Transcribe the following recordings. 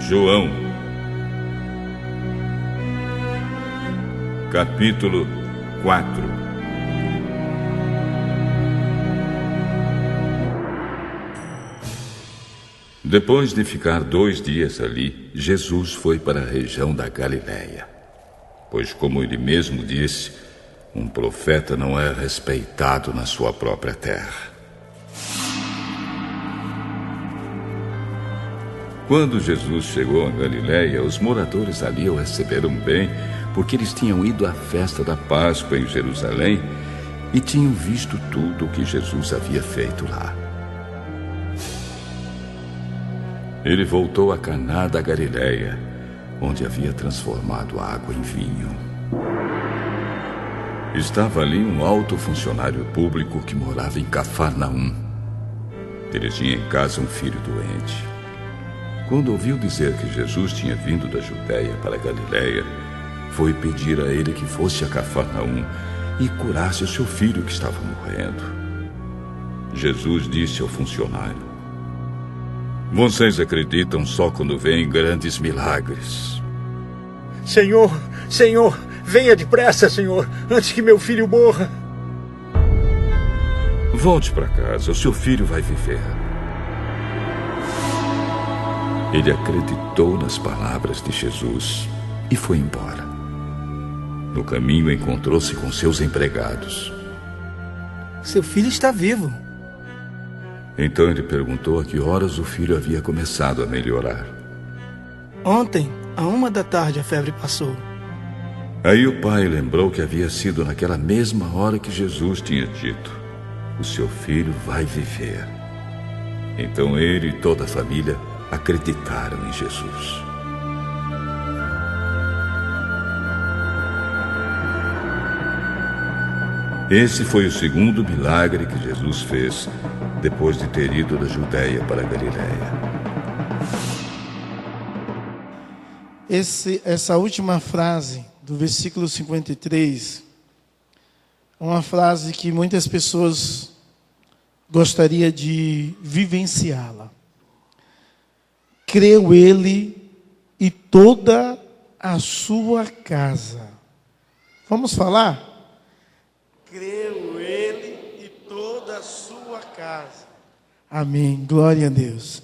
João, capítulo 4. Depois de ficar 2 dias ali, Jesus foi para a região da Galiléia. Pois, como ele mesmo disse, um profeta não é respeitado na sua própria terra. Quando Jesus chegou a Galiléia, os moradores ali o receberam bem, porque eles tinham ido à festa da Páscoa em Jerusalém e tinham visto tudo o que Jesus havia feito lá. Ele voltou a Caná da Galiléia, onde havia transformado a água em vinho. Estava ali um alto funcionário público que morava em Cafarnaum. Ele tinha em casa um filho doente. Quando ouviu dizer que Jesus tinha vindo da Judéia para a Galiléia, foi pedir a ele que fosse a Cafarnaum e curasse o seu filho que estava morrendo. Jesus disse ao funcionário: "Vocês acreditam só quando veem grandes milagres." Senhor, venha depressa, Senhor, antes que meu filho morra. "Volte para casa, o seu filho vai viver." Ele acreditou nas palavras de Jesus e foi embora. No caminho, encontrou-se com seus empregados. "Seu filho está vivo." Então ele perguntou a que horas o filho havia começado a melhorar. "Ontem, à 1h da tarde, a febre passou." Aí o pai lembrou que havia sido naquela mesma hora que Jesus tinha dito: "O seu filho vai viver." Então ele e toda a família acreditaram em Jesus. Esse foi o segundo milagre que Jesus fez depois de ter ido da Judéia para a Galiléia. Essa última frase do versículo 53 é uma frase que muitas pessoas gostariam de vivenciá-la. "Creu ele e toda a sua casa." Vamos falar? Creu ele e toda a sua casa. Amém. Glória a Deus.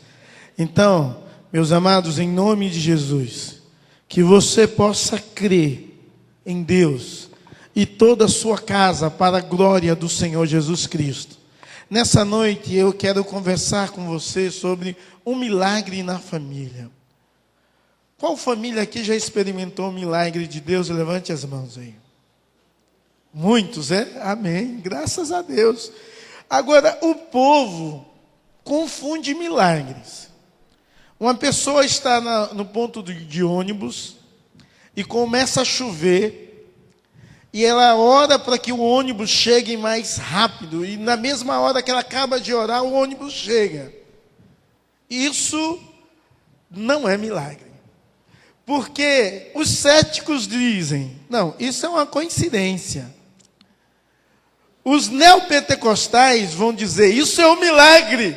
Então, meus amados, em nome de Jesus, que você possa crer em Deus e toda a sua casa para a glória do Senhor Jesus Cristo. Nessa noite eu quero conversar com você sobre um milagre na família. Qual família aqui já experimentou o milagre de Deus? Levante as mãos aí. Muitos, é? Amém. Graças a Deus. Agora, o povo confunde milagres. Uma pessoa está no ponto de ônibus e começa a chover e ela ora para que o ônibus chegue mais rápido e na mesma hora que ela acaba de orar, o ônibus chega. Isso não é milagre. Porque os céticos dizem, não, isso é uma coincidência. Os neopentecostais vão dizer, isso é um milagre.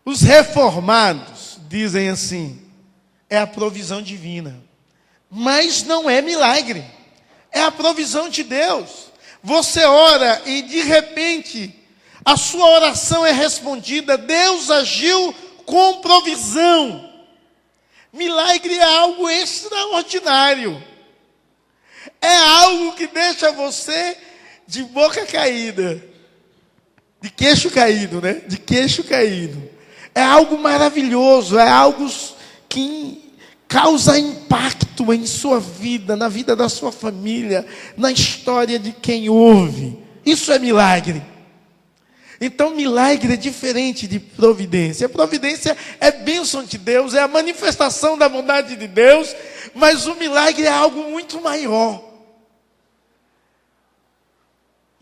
Os reformados dizem assim, é a provisão divina. Mas não é milagre, é a provisão de Deus. Você ora e de repente a sua oração é respondida, Deus agiu com provisão. Milagre é algo extraordinário. É algo que deixa você de boca caída. De queixo caído, né? De queixo caído. É algo maravilhoso, é algo que causa impacto em sua vida, na vida da sua família, na história de quem ouve. Isso é milagre. Então, milagre é diferente de providência. A providência é bênção de Deus, é a manifestação da bondade de Deus, mas o milagre é algo muito maior.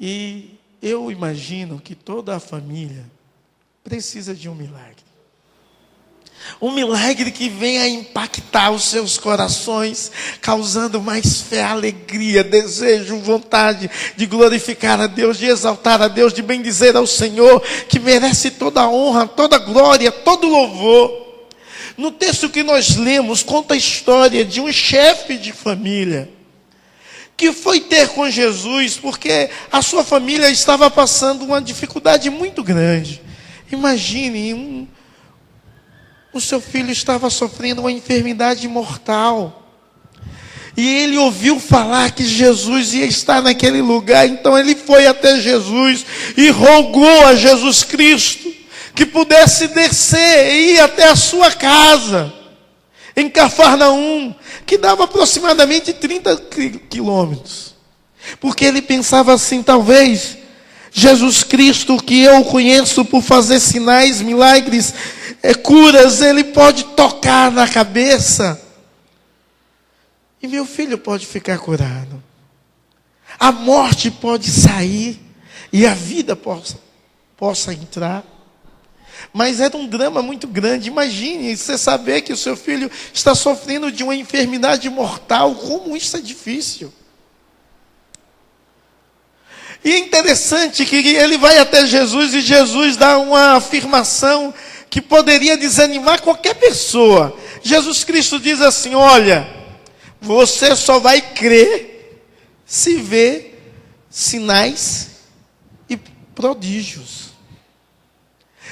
E eu imagino que toda a família precisa de um milagre. Um milagre que venha impactar os seus corações, causando mais fé, alegria, desejo, vontade de glorificar a Deus, de exaltar a Deus, de bendizer ao Senhor, que merece toda a honra, toda a glória, todo o louvor. No texto que nós lemos, conta a história de um chefe de família que foi ter com Jesus porque a sua família estava passando uma dificuldade muito grande. Imagine, o seu filho estava sofrendo uma enfermidade mortal. E ele ouviu falar que Jesus ia estar naquele lugar. Então ele foi até Jesus e rogou a Jesus Cristo que pudesse descer e ir até a sua casa, em Cafarnaum, que dava aproximadamente 30 quilômetros. Porque ele pensava assim, talvez Jesus Cristo, que eu conheço por fazer sinais, milagres, curas, ele pode tocar na cabeça e meu filho pode ficar curado. A morte pode sair e a vida possa entrar. Mas era um drama muito grande. Imagine você saber que o seu filho está sofrendo de uma enfermidade mortal. Como isso é difícil. E é interessante que ele vai até Jesus e Jesus dá uma afirmação que poderia desanimar qualquer pessoa. Jesus Cristo diz assim: olha, você só vai crer se ver sinais e prodígios.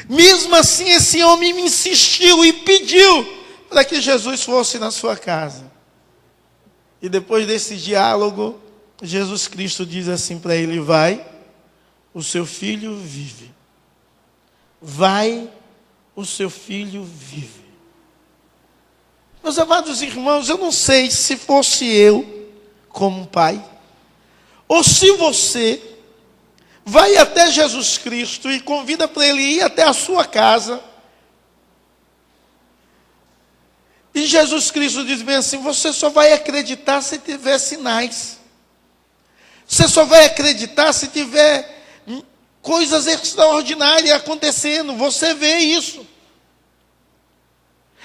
Mesmo assim, esse homem me insistiu e pediu para que Jesus fosse na sua casa. E depois desse diálogo, Jesus Cristo diz assim para ele: vai, o seu filho vive. Vai, o seu filho vive. Meus amados irmãos, eu não sei se fosse eu, como pai, ou se você vai até Jesus Cristo e convida para ele ir até a sua casa. E Jesus Cristo diz bem assim: você só vai acreditar se tiver sinais. Você só vai acreditar se tiver coisas extraordinárias acontecendo. Você vê isso.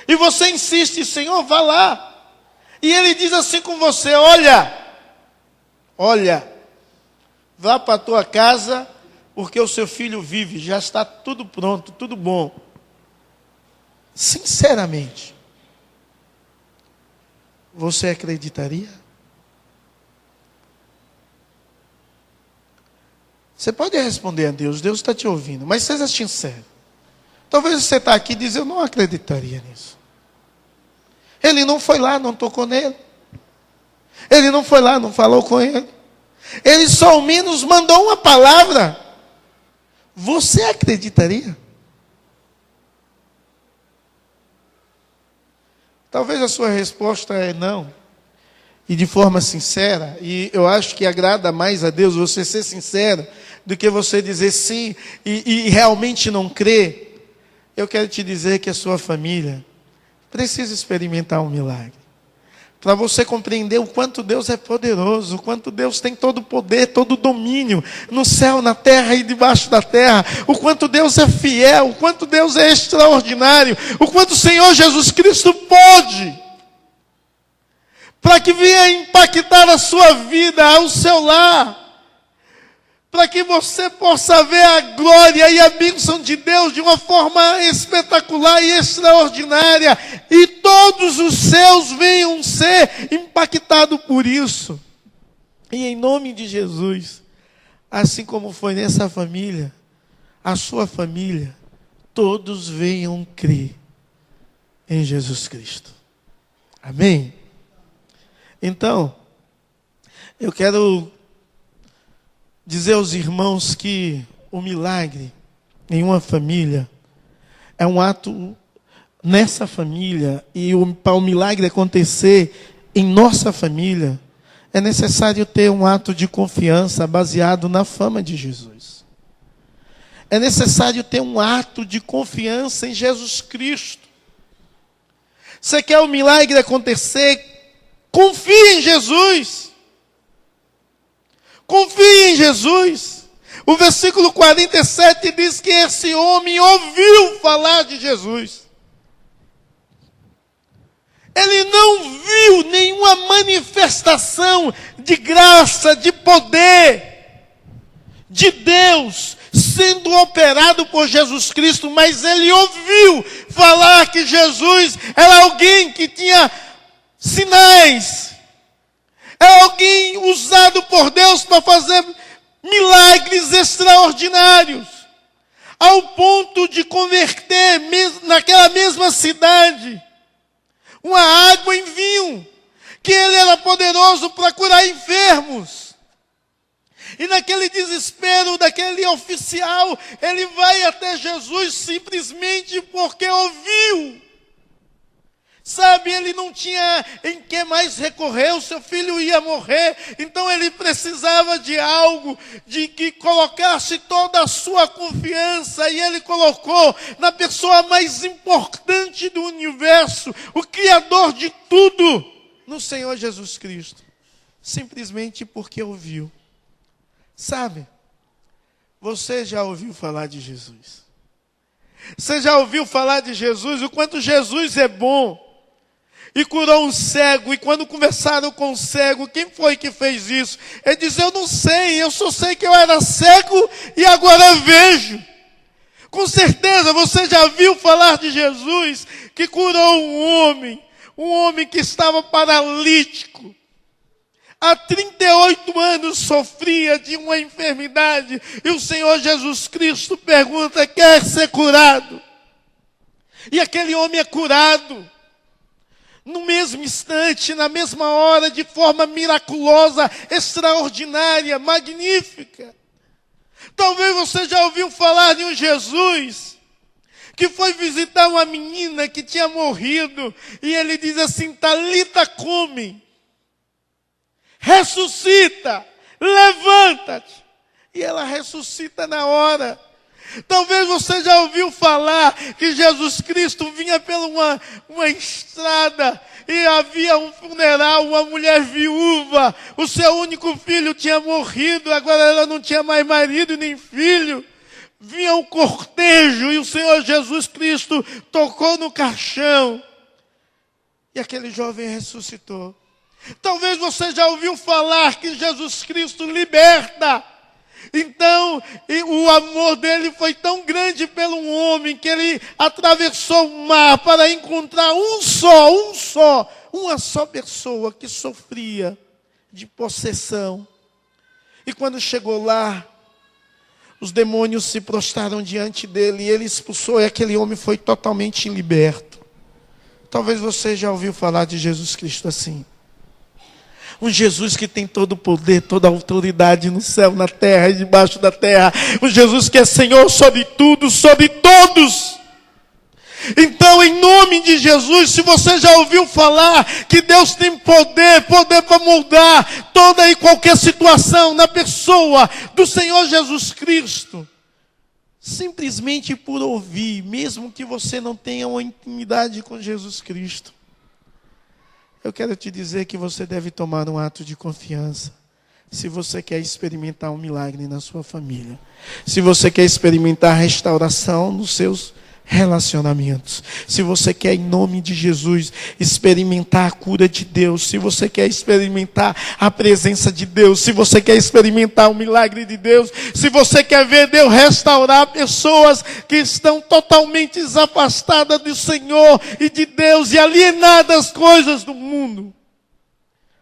E você insiste: Senhor, vá lá. E ele diz assim com você: olha, vá para a tua casa, porque o seu filho vive, já está tudo pronto, tudo bom. Sinceramente, você acreditaria? Você pode responder a Deus, Deus está te ouvindo, mas seja sincero. Talvez você está aqui e diz: eu não acreditaria nisso. Ele não foi lá, não tocou nele. Ele não foi lá, não falou com ele. Ele só ao menos mandou uma palavra. Você acreditaria? Talvez a sua resposta é não. E de forma sincera, e eu acho que agrada mais a Deus você ser sincero, do que você dizer sim e realmente não crer. Eu quero te dizer que a sua família precisa experimentar um milagre. Para você compreender o quanto Deus é poderoso, o quanto Deus tem todo o poder, todo o domínio, no céu, na terra e debaixo da terra, o quanto Deus é fiel, o quanto Deus é extraordinário, o quanto o Senhor Jesus Cristo pode, para que venha impactar a sua vida, o seu lar, para que você possa ver a glória e a bênção de Deus de uma forma espetacular e extraordinária, e todos os seus venham ser impactados por isso. E em nome de Jesus, assim como foi nessa família, a sua família, todos venham crer em Jesus Cristo. Amém? Então, eu quero dizer aos irmãos que o milagre em uma família é um ato nessa família, e para o milagre acontecer em nossa família, é necessário ter um ato de confiança baseado na fama de Jesus. É necessário ter um ato de confiança em Jesus Cristo. Você quer o milagre acontecer? Confie em Jesus. Confie em Jesus. O versículo 47 diz que esse homem ouviu falar de Jesus. Ele não viu nenhuma manifestação de graça, de poder de Deus sendo operado por Jesus Cristo, mas ele ouviu falar que Jesus era alguém que tinha sinais, é alguém usado por Deus para fazer milagres extraordinários, ao ponto de converter naquela mesma cidade uma água em vinho, que ele era poderoso para curar enfermos. E naquele desespero daquele oficial, ele vai até Jesus simplesmente porque ouviu. Sabe, ele não tinha em que mais recorrer, o seu filho ia morrer, então ele precisava de algo, de que colocasse toda a sua confiança, e ele colocou na pessoa mais importante do universo, o Criador de tudo, no Senhor Jesus Cristo, simplesmente porque ouviu. Sabe, você já ouviu falar de Jesus? Você já ouviu falar de Jesus, o quanto Jesus é bom? E curou um cego, e quando conversaram com o cego, quem foi que fez isso? Ele disse, eu não sei, eu só sei que eu era cego e agora vejo. Com certeza você já viu falar de Jesus, que curou um homem que estava paralítico. Há 38 anos sofria de uma enfermidade, e o Senhor Jesus Cristo pergunta, quer ser curado? E aquele homem é curado. No mesmo instante, na mesma hora, de forma miraculosa, extraordinária, magnífica. Talvez você já ouviu falar de um Jesus que foi visitar uma menina que tinha morrido, e ele diz assim, Talita cumi, ressuscita, levanta-te. E ela ressuscita na hora. Talvez você já ouviu falar que Jesus Cristo vinha pela uma estrada e havia um funeral, uma mulher viúva, o seu único filho tinha morrido, agora ela não tinha mais marido nem filho. Vinha um cortejo e o Senhor Jesus Cristo tocou no caixão e aquele jovem ressuscitou. Talvez você já ouviu falar que Jesus Cristo liberta. Então, o amor dele foi tão grande pelo homem que ele atravessou o mar para encontrar uma só pessoa que sofria de possessão. E quando chegou lá, os demônios se prostraram diante dele e ele expulsou e aquele homem foi totalmente liberto. Talvez você já ouviu falar de Jesus Cristo assim. Um Jesus que tem todo o poder, toda a autoridade no céu, na terra e debaixo da terra. Um Jesus que é Senhor sobre tudo, sobre todos. Então, em nome de Jesus, se você já ouviu falar que Deus tem poder para mudar toda e qualquer situação na pessoa do Senhor Jesus Cristo, simplesmente por ouvir, mesmo que você não tenha uma intimidade com Jesus Cristo, eu quero te dizer que você deve tomar um ato de confiança. Se você quer experimentar um milagre na sua família. Se você quer experimentar restauração nos seus relacionamentos. Se você quer, em nome de Jesus, experimentar a cura de Deus. Se você quer experimentar a presença de Deus. Se você quer experimentar o milagre de Deus. Se você quer ver Deus restaurar pessoas que estão totalmente afastadas do Senhor e de Deus e alienadas das coisas do mundo.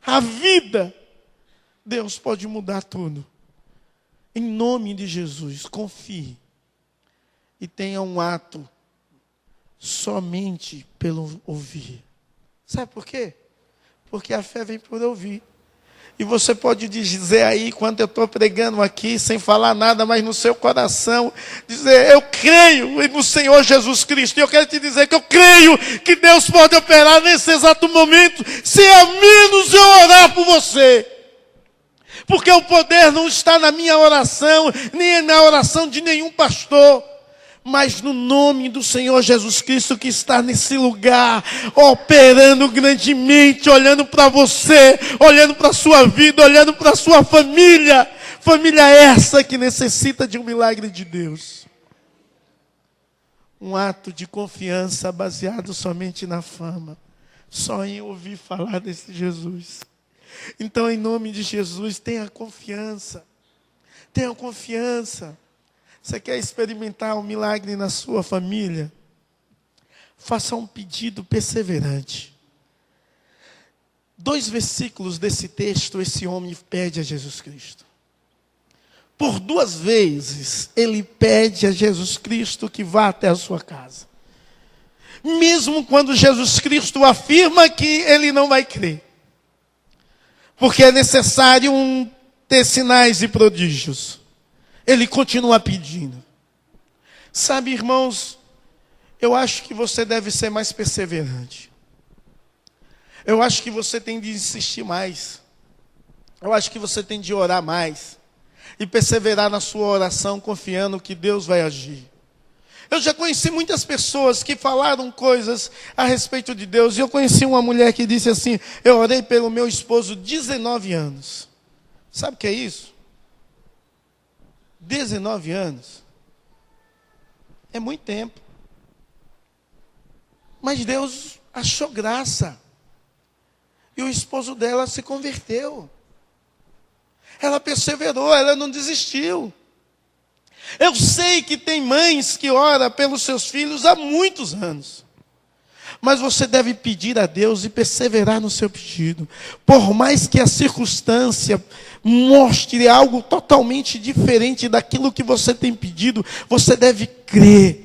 A vida, Deus pode mudar tudo. Em nome de Jesus, confie. E tenha um ato somente pelo ouvir. Sabe por quê? Porque a fé vem por ouvir. E você pode dizer aí, quando eu estou pregando aqui, sem falar nada, mas no seu coração, dizer, eu creio no Senhor Jesus Cristo. E eu quero te dizer que eu creio que Deus pode operar nesse exato momento, se ao menos eu orar por você. Porque o poder não está na minha oração, nem na oração de nenhum pastor, mas no nome do Senhor Jesus Cristo que está nesse lugar, operando grandemente, olhando para você, olhando para a sua vida, olhando para a sua família. Família essa que necessita de um milagre de Deus. Um ato de confiança baseado somente na fama, só em ouvir falar desse Jesus. Então, em nome de Jesus, tenha confiança. Tenha confiança. Você quer experimentar um milagre na sua família? Faça um pedido perseverante. 2 versículos desse texto, esse homem pede a Jesus Cristo. Por 2 vezes, ele pede a Jesus Cristo que vá até a sua casa. Mesmo quando Jesus Cristo afirma que ele não vai crer. Porque é necessário ter sinais e prodígios. Ele continua pedindo. Sabe, irmãos, eu acho que você deve ser mais perseverante. Eu acho que você tem de insistir mais. Eu acho que você tem de orar mais. E perseverar na sua oração, confiando que Deus vai agir. Eu já conheci muitas pessoas que falaram coisas a respeito de Deus. E eu conheci uma mulher que disse assim: eu orei pelo meu esposo 19 anos. Sabe o que é isso? 19 anos. É muito tempo. Mas Deus achou graça. E o esposo dela se converteu. Ela perseverou, ela não desistiu. Eu sei que tem mães que oram pelos seus filhos há muitos anos. Mas você deve pedir a Deus e perseverar no seu pedido. Por mais que a circunstância mostre algo totalmente diferente daquilo que você tem pedido, você deve crer.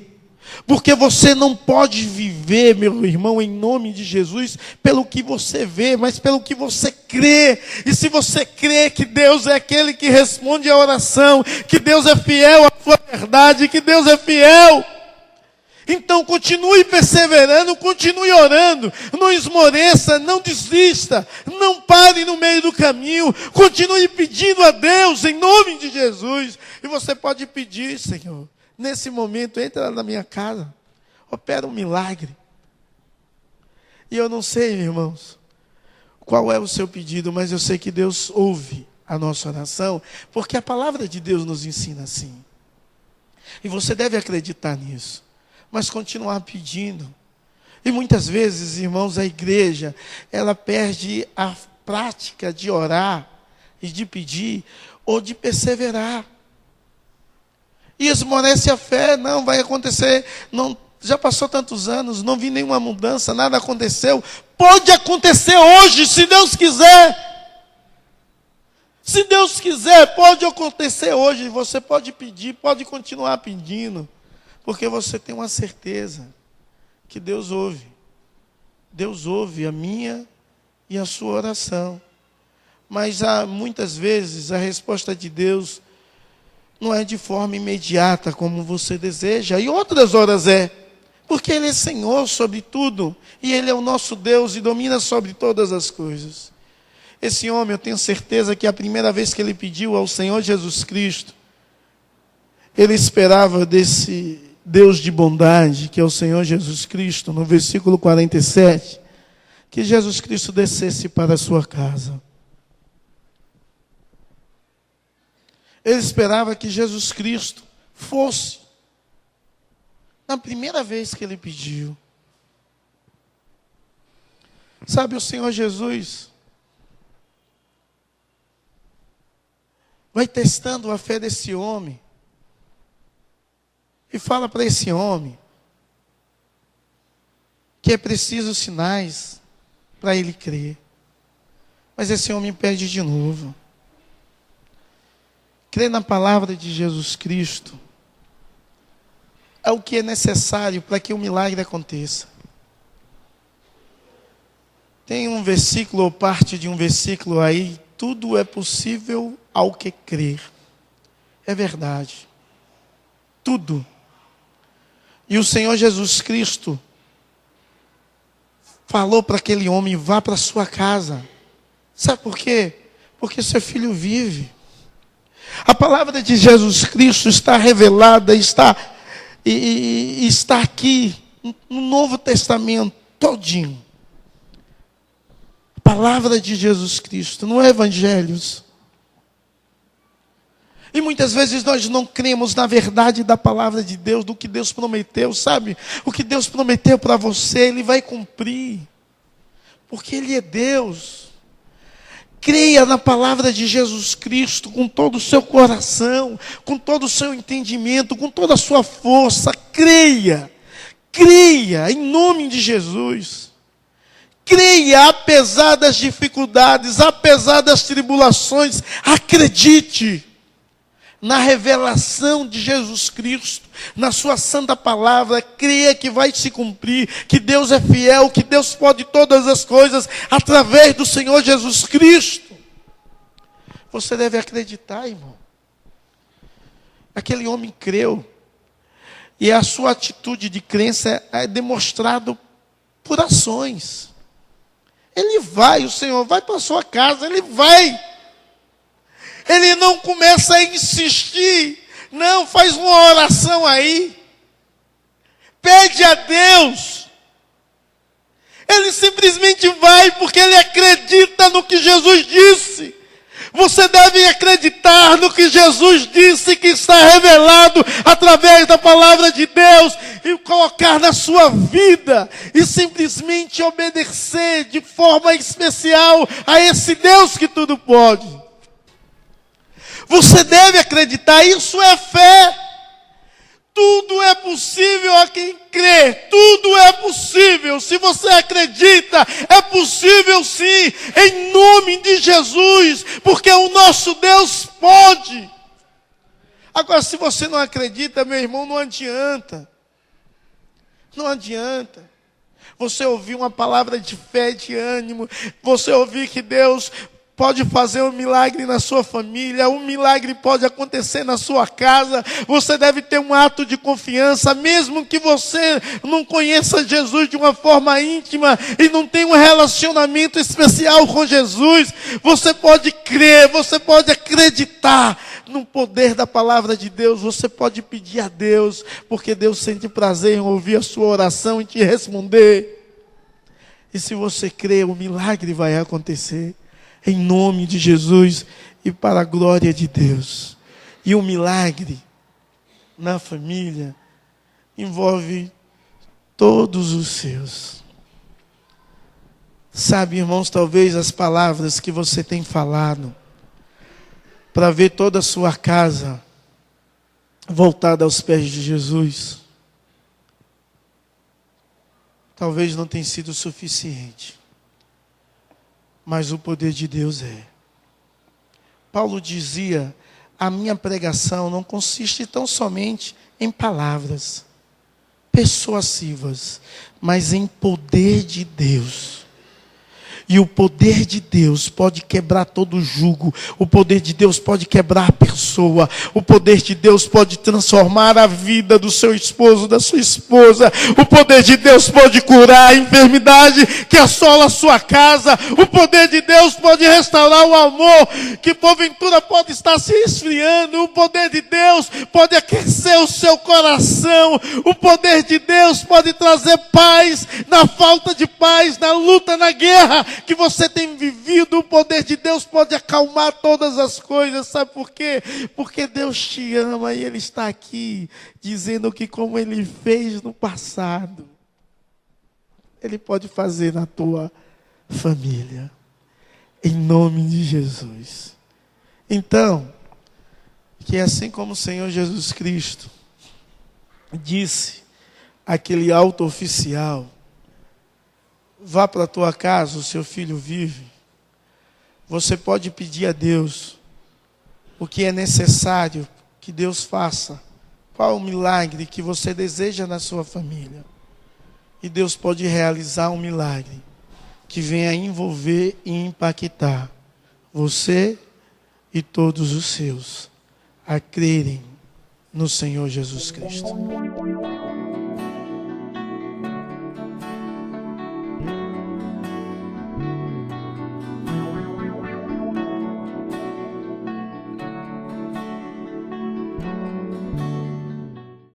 Porque você não pode viver, meu irmão, em nome de Jesus, pelo que você vê, mas pelo que você crê. E se você crê que Deus é aquele que responde à oração, que Deus é fiel à sua verdade, que Deus é fiel, então continue perseverando, continue orando, não esmoreça, não desista, não pare no meio do caminho, continue pedindo a Deus em nome de Jesus. E você pode pedir: Senhor, nesse momento, entra na minha casa, opera um milagre. E eu não sei, irmãos, qual é o seu pedido, mas eu sei que Deus ouve a nossa oração, porque a palavra de Deus nos ensina assim. E você deve acreditar nisso, mas continuar pedindo. E muitas vezes, irmãos, a igreja, ela perde a prática de orar e de pedir, ou de perseverar. E esmorece a fé: não vai acontecer, não, já passou tantos anos, não vi nenhuma mudança, nada aconteceu. Pode acontecer hoje, se Deus quiser. Se Deus quiser, pode acontecer hoje. Você pode pedir, pode continuar pedindo, porque você tem uma certeza que Deus ouve. Deus ouve a minha e a sua oração. Mas muitas vezes a resposta de Deus não é de forma imediata como você deseja. E outras horas é. Porque Ele é Senhor sobre tudo. E Ele é o nosso Deus e domina sobre todas as coisas. Esse homem, eu tenho certeza que a primeira vez que ele pediu ao Senhor Jesus Cristo, ele esperava desse Deus de bondade, que é o Senhor Jesus Cristo, no versículo 47, que Jesus Cristo descesse para a sua casa. Ele esperava que Jesus Cristo fosse. Na primeira vez que ele pediu. Sabe, o Senhor Jesus vai testando a fé desse homem. E fala para esse homem que é preciso sinais para ele crer. Mas esse homem pede de novo. Crer na palavra de Jesus Cristo é o que é necessário para que o milagre aconteça. Tem um versículo ou parte de um versículo aí: tudo é possível ao que crer. É verdade. Tudo. E o Senhor Jesus Cristo falou para aquele homem: vá para sua casa. Sabe por quê? Porque seu filho vive. A palavra de Jesus Cristo está revelada, está aqui no Novo Testamento todinho. A palavra de Jesus Cristo, no Evangelhos. E muitas vezes nós não cremos na verdade da palavra de Deus, do que Deus prometeu, sabe? O que Deus prometeu para você, Ele vai cumprir. Porque Ele é Deus. Creia na palavra de Jesus Cristo com todo o seu coração, com todo o seu entendimento, com toda a sua força. Creia, creia em nome de Jesus. Creia apesar das dificuldades, apesar das tribulações. Acredite na revelação de Jesus Cristo, na sua santa palavra. Creia que vai se cumprir, que Deus é fiel, que Deus pode todas as coisas através do Senhor Jesus Cristo. Você deve acreditar, irmão. Aquele homem creu, e a sua atitude de crença é demonstrada por ações. Ele vai, o Senhor vai para a sua casa, ele vai. Ele não começa a insistir. Não, faz uma oração aí. Pede a Deus. Ele simplesmente vai porque ele acredita no que Jesus disse. Você deve acreditar no que Jesus disse, que está revelado através da palavra de Deus, e colocar na sua vida, e simplesmente obedecer de forma especial a esse Deus que tudo pode. Você deve acreditar, isso é fé. Tudo é possível a quem crê, tudo é possível. Se você acredita, é possível sim, em nome de Jesus, porque o nosso Deus pode. Agora, se você não acredita, meu irmão, não adianta. Não adianta. Você ouvir uma palavra de fé, de ânimo, você ouvir que Deus pode fazer um milagre na sua família, um milagre pode acontecer na sua casa. Você deve ter um ato de confiança, mesmo que você não conheça Jesus de uma forma íntima e não tenha um relacionamento especial com Jesus. Você pode crer, você pode acreditar no poder da palavra de Deus. Você pode pedir a Deus, porque Deus sente prazer em ouvir a sua oração e te responder. E se você crer, o milagre vai acontecer. Em nome de Jesus e para a glória de Deus. E o milagre na família envolve todos os seus. Sabe, irmãos, talvez as palavras que você tem falado para ver toda a sua casa voltada aos pés de Jesus, talvez não tenha sido suficiente. Mas o poder de Deus é. Paulo dizia: a minha pregação não consiste tão somente em palavras persuasivas, mas em poder de Deus. E o poder de Deus pode quebrar todo jugo. O poder de Deus pode quebrar a pessoa. O poder de Deus pode transformar a vida do seu esposo, da sua esposa. O poder de Deus pode curar a enfermidade que assola a sua casa. O poder de Deus pode restaurar o amor que porventura pode estar se esfriando. O poder de Deus pode aquecer o seu coração. O poder de Deus pode trazer paz na falta de paz, na luta, na guerra que você tem vivido. O poder de Deus pode acalmar todas as coisas. Sabe por quê? Porque Deus te ama e Ele está aqui dizendo que como Ele fez no passado, Ele pode fazer na tua família. Em nome de Jesus. Então, que assim como o Senhor Jesus Cristo disse àquele alto oficial: vá para a tua casa, o seu filho vive. Você pode pedir a Deus o que é necessário que Deus faça. Qual é o milagre que você deseja na sua família? E Deus pode realizar um milagre que venha envolver e impactar você e todos os seus a crerem no Senhor Jesus Cristo.